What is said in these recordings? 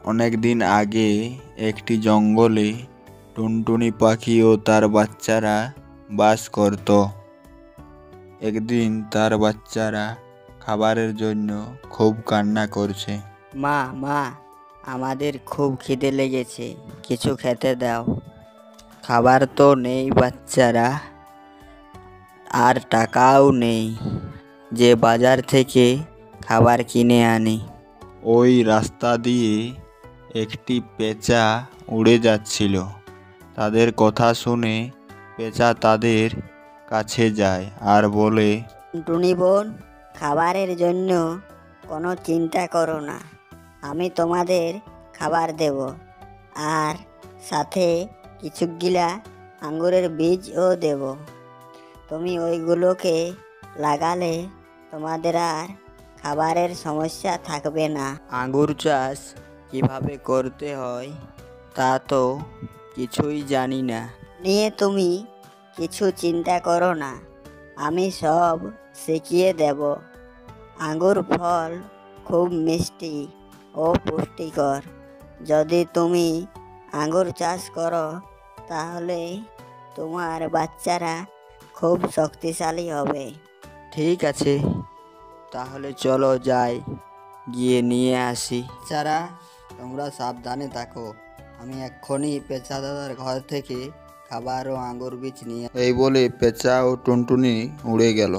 অনেক দিন আগে একটি জঙ্গলে টুনটুনি পাখি ও তার বাচ্চারা বাস করত। একদিন তার বাচ্চারা খাবারের জন্য খুব কান্না করছে। মা মা আমাদের খুব খিদে লেগেছে, কিছু খেতে দাও। খাবার তো নেই বাচ্চারা, আর টাকাও নেই যে বাজার থেকে খাবার কিনে আনি। ওই রাস্তা দিয়ে একটি পেঁচা উড়ে যাচ্ছিল। তাদের কথা শুনে পেঁচা তাদের কাছে যায় আর বলে, টুনি বোন, খাবারের জন্য কোনো চিন্তা করো না, আমি তোমাদের খাবার দেব, আর সাথে কিছুগুলা আঙ্গুরের বীজও দেব। তুমি ওইগুলোকে লাগালে তোমাদের আর খাবারের সমস্যা থাকবে না। আঙ্গুর চাষ কিভাবে করতে হয় তা তো কিছুই জানি না। নিয়ে তুমি কিছু চিন্তা করো না, আমি সব শিখিয়ে দেব। আঙ্গুর ফল খুব মিষ্টি ও পুষ্টিকর। যদি তুমি আঙ্গুর চাষ করো তাহলে তোমার বাচ্চারা খুব শক্তিশালী হবে। ঠিক আছে, তাহলে চলো যাই, গিয়ে নিয়ে আসি। চারা, তোমরা সাবধানে থাকো, আমি এক্ষুনি পেঁচা দাদার ঘর থেকে খাবার ও আঙ্গুর বীজ নিয়ে। এই বলে পেঁচা ও টুনটুনি উড়ে গেল।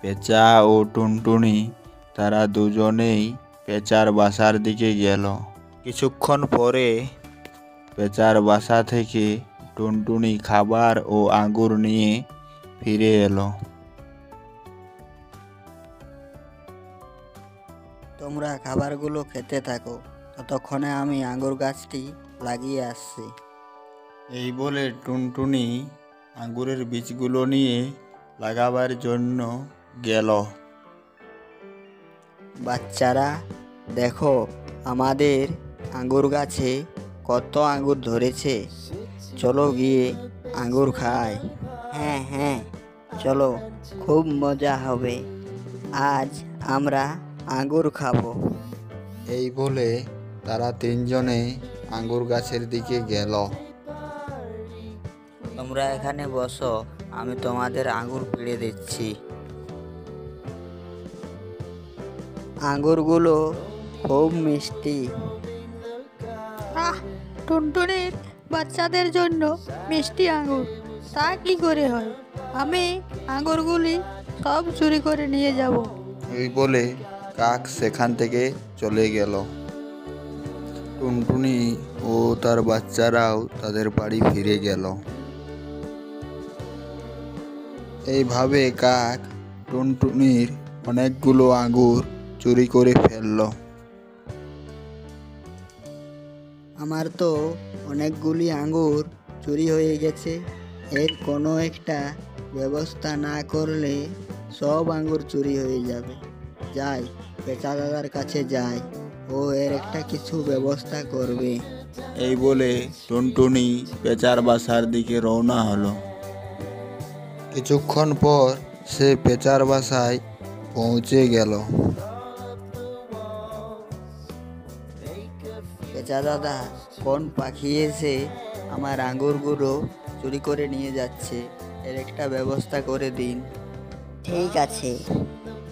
পেঁচা ও টুনটুনি তারা দুজনেই পেঁচার বাসার দিকে গেল। কিছুক্ষণ পরে পেঁচার বাসা থেকে টুনটুনি খাবার ও আঙ্গুর নিয়ে ফিরে এলো। তোমরা খাবারগুলো খেতে থাকো, ততক্ষণে আমি আঙ্গুর গাছটি লাগিয়ে আসছি। এই বলে টুনটুনি আঙ্গুরের বীজগুলো নিয়ে লাগাবার জন্য গেল। বাচ্চারা দেখো, আমাদের আঙ্গুর গাছে কত আঙ্গুর ধরেছে, চলো গিয়ে আঙ্গুর খাই। হ্যাঁ হ্যাঁ, চলো, খুব মজা হবে, আজ আমরা আঙ্গুর খাবো। এই বলে তারা তিনজনে আঙ্গুর গাছের দিকে গেল। তোমরা এখানে বসো, আমি তোমাদের আঙ্গুর পেড়ে দিচ্ছি। আঙ্গুরগুলো খুব মিষ্টি। টুনটুনির বাচ্চাদের জন্য মিষ্টি আঙ্গুর, তা কি করে হয়? আমি আঙ্গুরগুলি সব চুরি করে নিয়ে যাব। এই বলে কাক সেখান থেকে চলে গেল। টুনটুনি ও তার বাচ্চারাও তাদের বাড়ি ফিরে গেল। এইভাবে কাক টুনটুনির অনেকগুলো আঙ্গুর চুরি করে ফেলল। আমার তো অনেকগুলি আঙ্গুর চুরি হয়ে গেছে, এর কোনো একটা ব্যবস্থা না করলে সব আঙ্গুর চুরি হয়ে যাবে। যাই, পেঁচা দাদার কাছে যাই, ও এর একটা কিছু ব্যবস্থা করবে। এই বলে টুনটুনি পেঁচার বাসার দিকে রওনা হলো। কিছুক্ষণ পর সে পেঁচার বাসায় পৌঁছে গেল। পেঁচা দাদা, কোন পাখি এসে আমার আঙ্গুরগুলো চুরি করে নিয়ে যাচ্ছে, এর একটা ব্যবস্থা করে দিন। ঠিক আছে,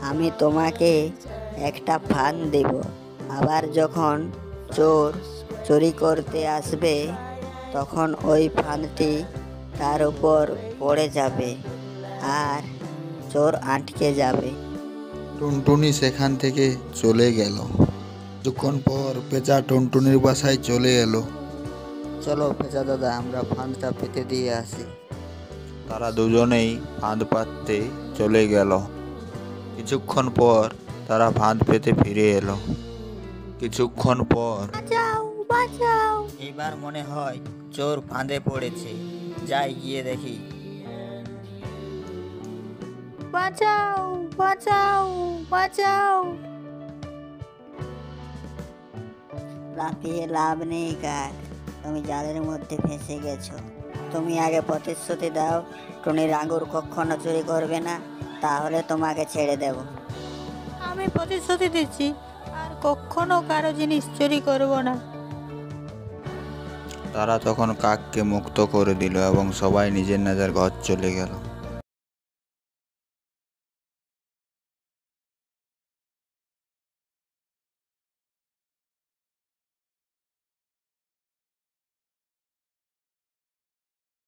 আমি তোমাকে একটা ফাঁদ দেব, আবার যখন চোর চুরি করতে আসবে তখন ওই ফাঁদটি তার উপর পড়ে যাবে আর চোর আটকে যাবে। টুনটুনি সেখান থেকে চলে গেল। কিছুক্ষণ পর পেঁচা টুনটুনির বাসায় চলে এলো। চলো পেঁচা দাদা, আমরা ফাঁদটা পেতে দিয়ে আসি। তারা দুজনেই ফাঁদ পাততে চলে গেল। কিছুক্ষণ পর তারা ফাঁদ পেতে ফিরে এলো। কিছুক্ষণ পর বাঁচাও বাঁচাও! এবার মনে হয় চোর ফাঁদে পড়েছে, যাই গিয়ে দেখি। বাঁচাও বাঁচাও বাঁচাও! লাফিয়ে লাভ নেই কাক, তুমি জালের মধ্যে ফেঁসে গেছো। তুমি আগে প্রতিশ্রুতি দাও টুনির আঙ্গুর কখনো চুরি করবে না, তাহলে তোমাকে ছেড়ে দেব। আমি প্রতিশ্রুতি দিচ্ছি, আর কখনো কারো জিনিস চুরি করব না। তারা তখন কাককে মুক্ত করে দিল এবং সবাই নিজের নিজের ঘর চলে গেল।